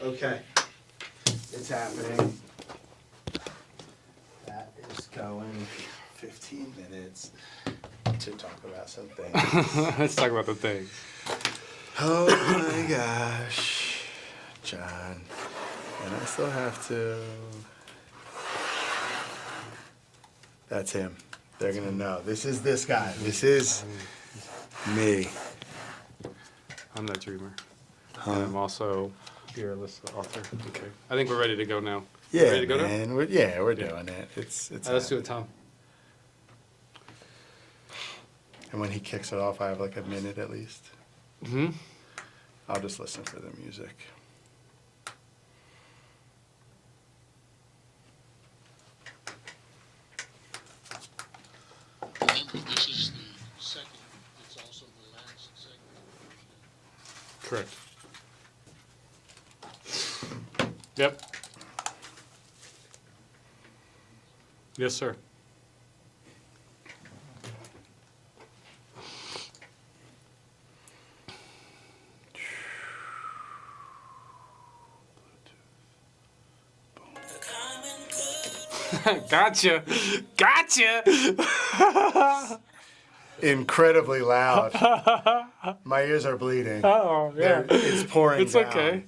Okay. It's happening. That is going 15 minutes to talk about some things. Let's talk about the things. Oh my gosh, John. And I still have to. That's him. They're going to know. This is this guy. This is me. I'm that dreamer. And I'm also fearless author. Okay. I think we're ready to go now. Yeah, ready to go man. We're doing it. It's let's do it, Tom. And when he kicks it off, I have like a minute at least. Mm-hmm. I'll just listen for the music. Remember, this is the second. It's also the last segment. Correct. Yep. Yes, sir. Gotcha. Incredibly loud. My ears are bleeding. Oh, yeah. It's pouring It's down. okay.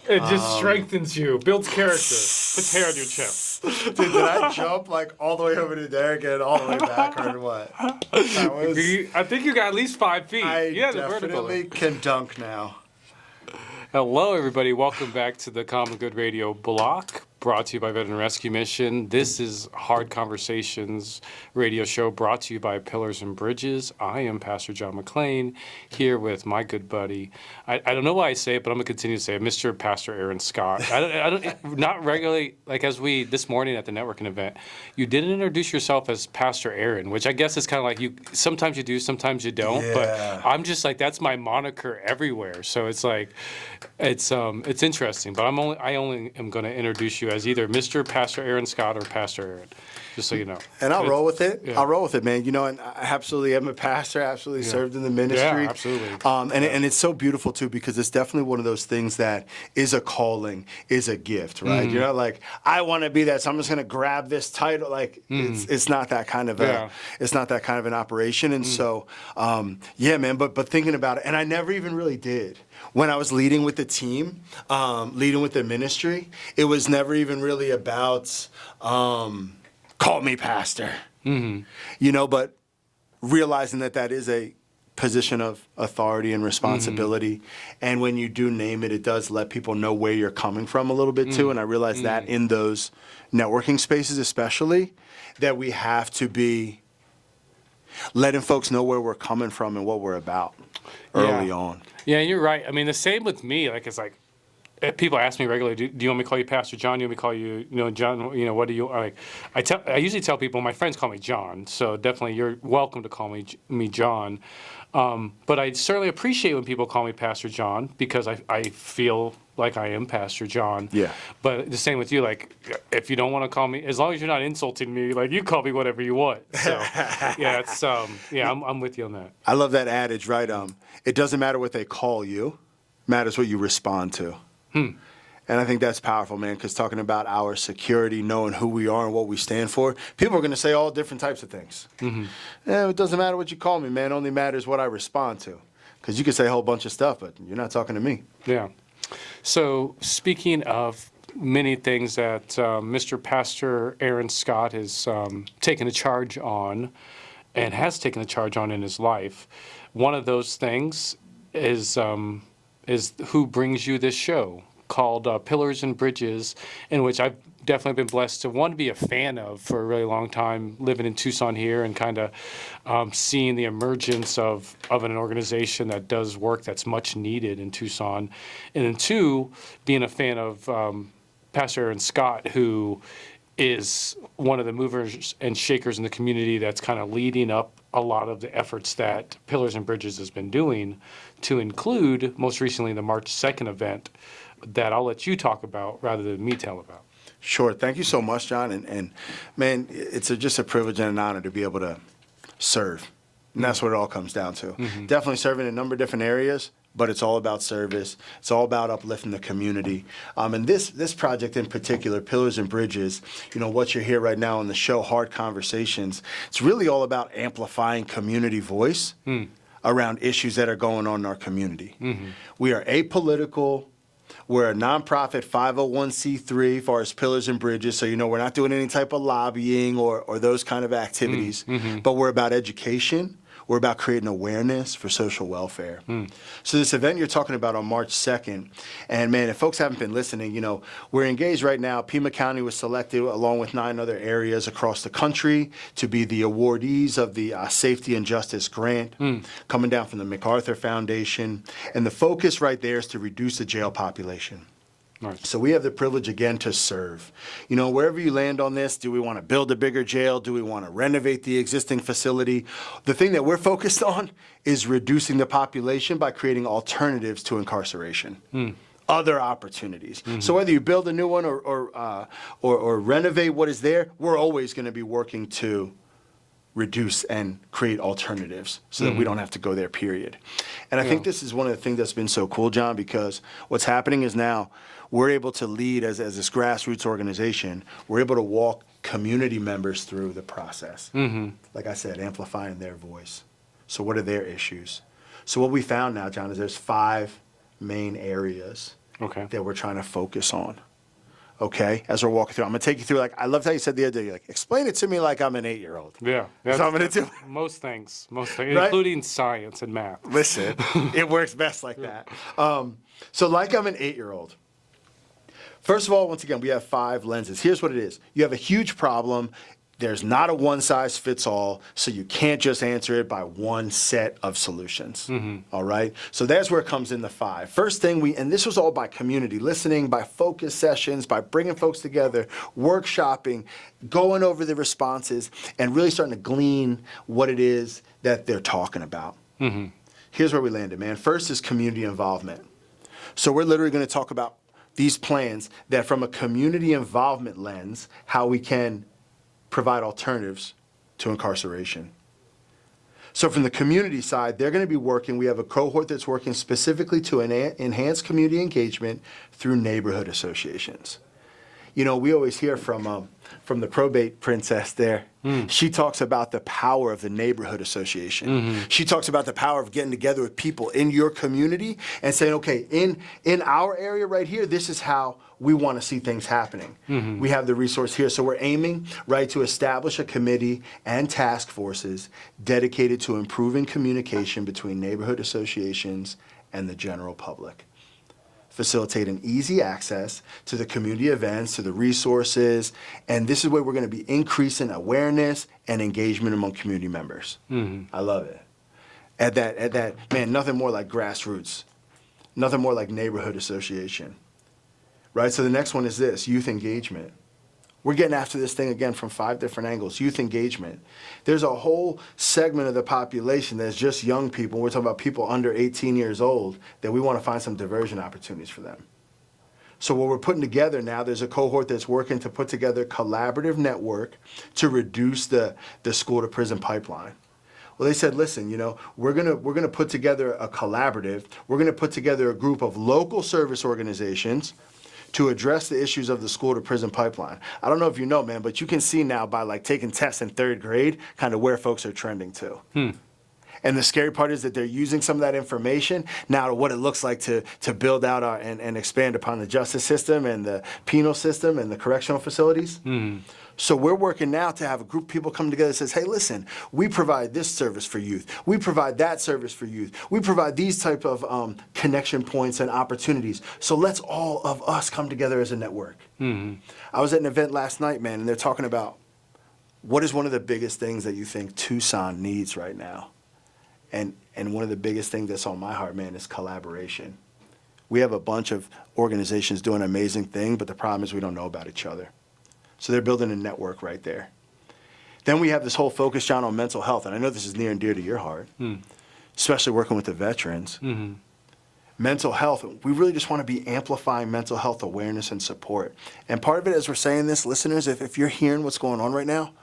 It just strengthens you, builds character, puts hair on your chest. Dude, did I jump like all the way over to Derek and all the way back or what? That was, I think you got at least 5 feet. I Yeah, the vertical. definitely can dunk now. Hello, everybody. Welcome back to the Common Good Radio block, brought to you by Veteran Rescue Mission. This is Hard Conversations radio show brought to you by Pillars and Bridges. I am Pastor John McClain, here with my good buddy. I don't know why I say it, but I'm going to continue to say it, Mr. Pastor Aaron Scott. I don't not regularly, like as we, this morning at the networking event, you didn't introduce yourself as Pastor Aaron, which I guess is kind of like you, sometimes you do, sometimes you don't, Yeah. but I'm just like, that's my moniker everywhere. So it's like, it's interesting, but I only am going to introduce you as either Mr. Pastor Aaron Scott or Pastor Aaron, just so you know. And I'll roll with it. Yeah. I'll roll with it, man. You know, and I absolutely am a pastor, absolutely served in the ministry. Yeah, absolutely. And it's so beautiful, too, because it's definitely one of those things that is a calling, is a gift, right? Mm-hmm. You're not like, I want to be that, so I'm just going to grab this title. Like, it's not that kind of it's not that kind of an operation. And so, yeah, man, but thinking about it, and I never even really did. When I was leading with the team, leading with the ministry, it was never even really about call me pastor, you know, but realizing that is a position of authority and responsibility. And when you do name it, it does let people know where you're coming from a little bit too. And I realize that in those networking spaces, especially, that we have to be letting folks know where we're coming from and what we're about early on. Yeah, you're right. I mean, the same with me. Like, it's like, people ask me regularly, do you want me to call you Pastor John? Do you want me to call you, John, what do you, like, I usually tell people, my friends call me John, so definitely you're welcome to call me John. But I certainly appreciate when people call me Pastor John, because I feel like I am Pastor John. Yeah. But the same with you, like, if you don't want to call me, as long as you're not insulting me, like, you call me whatever you want. So, yeah, it's, I'm with you on that. I love that adage, right? It doesn't matter what they call you, it matters what you respond to. And I think that's powerful, man, because talking about our security, knowing who we are and what we stand for, people are going to say all different types of things. Yeah, it doesn't matter what you call me, man. It only matters what I respond to. Because you can say a whole bunch of stuff, but you're not talking to me. Yeah. So speaking of many things that Mr. Pastor Aaron Scott has taken a charge on and has taken a charge on in his life, one of those things is who brings you this show called Pillars and Bridges, in which I've definitely been blessed to, one, be a fan of for a really long time, living in Tucson here and kind of seeing the emergence of an organization that does work that's much needed in Tucson. And then two, being a fan of Pastor Aaron Scott, who is one of the movers and shakers in the community that's kind of leading up a lot of the efforts that Pillars and Bridges has been doing, to include, most recently, the March 2nd event that I'll let you talk about rather than me tell about. Sure. Thank you so much, John. And man, it's just a privilege and an honor to be able to serve. And that's what it all comes down to. Definitely serving in a number of different areas, but it's all about service. It's all about uplifting the community. And this project in particular, Pillars and Bridges, what you're here right now on the show, Hard Conversations, it's really all about amplifying community voice around issues that are going on in our community. We are apolitical. We're a nonprofit 501c3 as far as Pillars and Bridges, so we're not doing any type of lobbying or those kind of activities, but we're about education. We're about creating awareness for social welfare. So this event you're talking about on March 2nd, and man, if folks haven't been listening, we're engaged right now. Pima County was selected along with 9 other areas across the country to be the awardees of the Safety and Justice Grant coming down from the MacArthur Foundation. And the focus right there is to reduce the jail population. Nice. So we have the privilege again to serve. Wherever you land on this, do we want to build a bigger jail? Do we want to renovate the existing facility? The thing that we're focused on is reducing the population by creating alternatives to incarceration. Other opportunities. So whether you build a new one or renovate what is there, we're always going to be working to reduce and create alternatives so that we don't have to go there, period. And I think this is one of the things that's been so cool, John, because what's happening is now we're able to lead as this grassroots organization, we're able to walk community members through the process. Like I said, amplifying their voice. So what are their issues? So what we found now, John, is there's 5 main areas that we're trying to focus on. Okay, as we're walking through, I'm gonna take you through. I loved how you said the other day. Explain it to me like I'm an 8-year-old. Yeah, that's what I'm gonna do. Most things, Right? including science and math. Listen, it works best like that. So like I'm an 8-year-old. First of all, once again, we have 5 lenses. Here's what it is. You have a huge problem. There's not a one-size-fits-all, so you can't just answer it by one set of solutions, all right? So that's where it comes in the 5. First thing and this was all by community listening, by focus sessions, by bringing folks together, workshopping, going over the responses, and really starting to glean what it is that they're talking about. Here's where we landed, man. First is community involvement. So we're literally going to talk about these plans that from a community involvement lens, how we can provide alternatives to incarceration. So from the community side, they're going to be working, we have a cohort that's working specifically to enhance community engagement through neighborhood associations. We always hear from the probate princess there. She talks about the power of the neighborhood association. She talks about the power of getting together with people in your community and saying, okay, in our area right here, this is how we want to see things happening. We have the resource here. So we're aiming, right, to establish a committee and task forces dedicated to improving communication between neighborhood associations and the general public. Facilitating easy access to the community events, to the resources, and this is where we're going to be increasing awareness and engagement among community members. I love it. At that, man, nothing more like grassroots, nothing more like neighborhood association, right? So the next one is this, youth engagement. We're getting after this thing again from 5 different angles. Youth engagement. There's a whole segment of the population that's just young people. We're talking about people under 18 years old that we want to find some diversion opportunities for them. So what we're putting together now, there's a cohort that's working to put together a collaborative network to reduce the school to prison pipeline. Well, they said, listen, we're gonna put together a collaborative. We're gonna put together a group of local service organizations to address the issues of the school to prison pipeline. I don't know if you know, man, but you can see now by taking tests in 3rd grade, kind of where folks are trending to. And the scary part is that they're using some of that information now to what it looks like to build out and expand upon the justice system and the penal system and the correctional facilities. So we're working now to have a group of people come together that says, hey, listen, we provide this service for youth. We provide that service for youth. We provide these type of connection points and opportunities. So let's all of us come together as a network. I was at an event last night, man, and they're talking about what is one of the biggest things that you think Tucson needs right now? And one of the biggest things that's on my heart, man, is collaboration. We have a bunch of organizations doing an amazing thing, but the problem is we don't know about each other. So they're building a network right there. Then we have this whole focus, John, on mental health. And I know this is near and dear to your heart, especially working with the veterans. Mental health, we really just want to be amplifying mental health awareness and support. And part of it, as we're saying this, listeners, if you're hearing what's going on right now,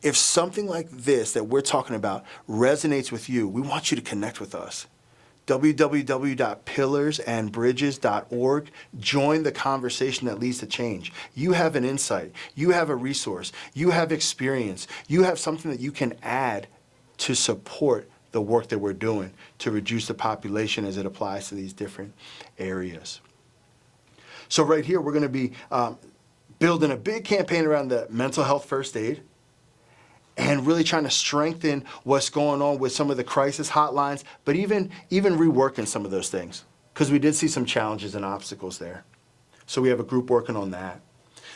if something like this that we're talking about resonates with you, we want you to connect with us. www.pillarsandbridges.org. Join the conversation that leads to change. You have an insight. You have a resource. You have experience. You have something that you can add to support the work that we're doing to reduce the population as it applies to these different areas. So right here, we're going to be building a big campaign around the mental health first aid, and really trying to strengthen what's going on with some of the crisis hotlines, but even reworking some of those things, because we did see some challenges and obstacles there. So we have a group working on that.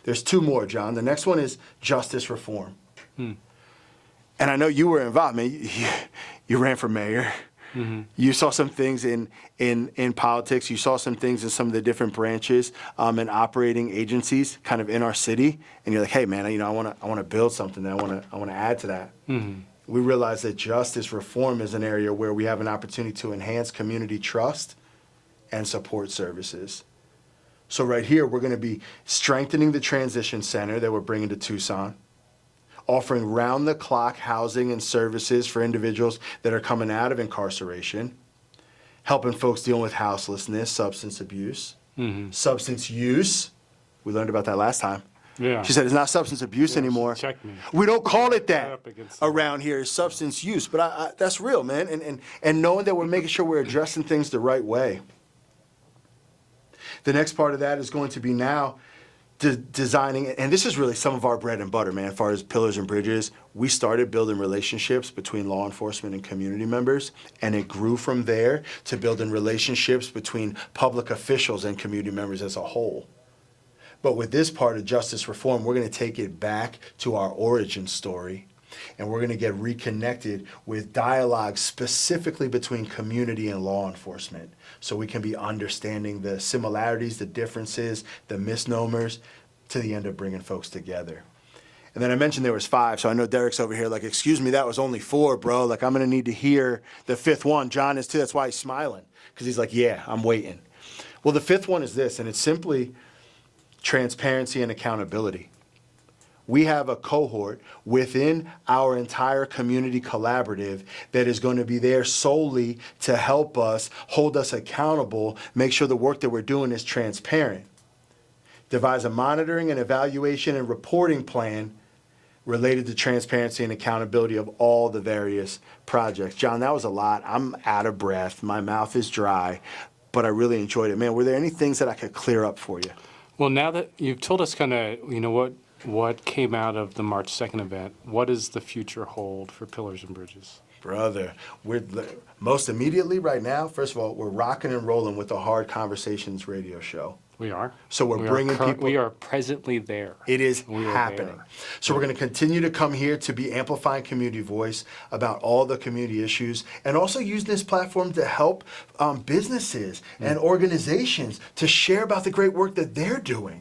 There's two more, John. The next one is justice reform. And I know you were involved, man. You ran for mayor. Mm-hmm. You saw some things in politics. You saw some things in some of the different branches and operating agencies kind of in our city. And you're like, hey, man, I want to build something. I want to add to that. Mm-hmm. We realize that justice reform is an area where we have an opportunity to enhance community trust and support services. So right here, we're going to be strengthening the transition center that we're bringing to Tucson, offering round-the-clock housing and services for individuals that are coming out of incarceration, helping folks dealing with houselessness, substance abuse, substance use. We learned about that last time. Yeah. She said it's not substance abuse anymore. Check me. We don't call it that around here. It's substance use. But I that's real, man. And knowing that we're making sure we're addressing things the right way. The next part of that is going to be now designing, and this is really some of our bread and butter, man, as far as Pillars and Bridges. We started building relationships between law enforcement and community members, and it grew from there to building relationships between public officials and community members as a whole. But with this part of justice reform, we're going to take it back to our origin story, and we're going to get reconnected with dialogue specifically between community and law enforcement, so we can be understanding the similarities, the differences, the misnomers, to the end of bringing folks together. And then I mentioned there was 5, so I know Derek's over here like, excuse me, that was only 4, bro. Like, I'm going to need to hear the 5th one. John is too. That's why he's smiling, because he's like, yeah, I'm waiting. Well, the 5th one is this, and it's simply transparency and accountability. We have a cohort within our entire community collaborative that is going to be there solely to help us, hold us accountable, make sure the work that we're doing is transparent. Devise a monitoring and evaluation and reporting plan related to transparency and accountability of all the various projects. John, that was a lot. I'm out of breath. My mouth is dry, but I really enjoyed it. Man, were there any things that I could clear up for you? Well, now that you've told us kind of, what came out of the March 2nd event, what does the future hold for Pillars and Bridges? Brother, we're most immediately right now, first of all, we're rocking and rolling with the Hard Conversations radio show. We are. So we're bringing people. We are presently there. It is happening. So we're going to continue to come here to be amplifying community voice about all the community issues, and also use this platform to help businesses and organizations to share about the great work that they're doing.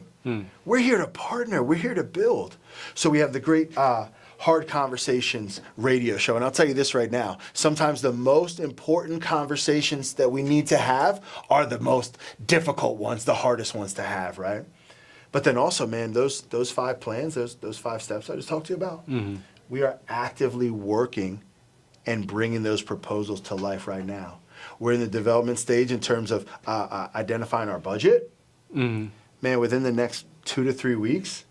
We're here to partner. We're here to build. So we have the great Hard Conversations radio show. And I'll tell you this right now. Sometimes the most important conversations that we need to have are the most difficult ones, the hardest ones to have, right? But then also, man, those 5 plans, those 5 steps I just talked to you about, we are actively working and bringing those proposals to life right now. We're in the development stage in terms of identifying our budget. Man, within the next 2 to 3 weeks,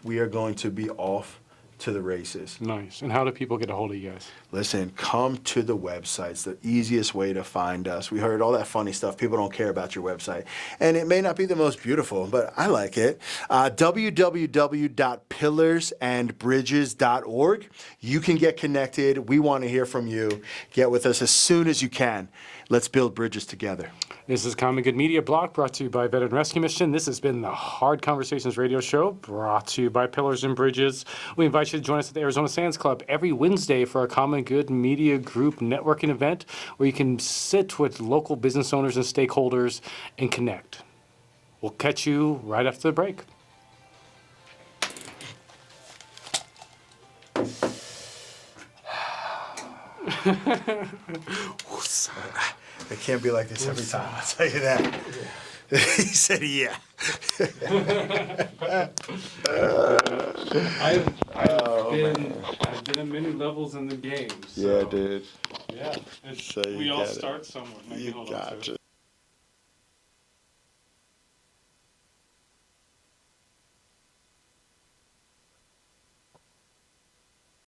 we are going to be off to the races. Nice. And how do people get a hold of you guys? Listen, come to the website. It's the easiest way to find us. We heard all that funny stuff. People don't care about your website. And it may not be the most beautiful, but I like it. www.pillarsandbridges.org. You can get connected. We want to hear from you. Get with us as soon as you can. Let's build bridges together. This is Common Good Media Block, brought to you by Veteran Rescue Mission. This has been the Hard Conversations radio show, brought to you by Pillars and Bridges. We invite you to join us at the Arizona Sands Club every Wednesday for our Common Good Media Group networking event, where you can sit with local business owners and stakeholders and connect. We'll catch you right after the break. It can't be like this every time, I'll tell you that. He said, yeah. I've been at many levels in the game. So. Yeah, dude. Yeah. So you we all get it. start somewhere. Maybe You hold on to it. gotcha.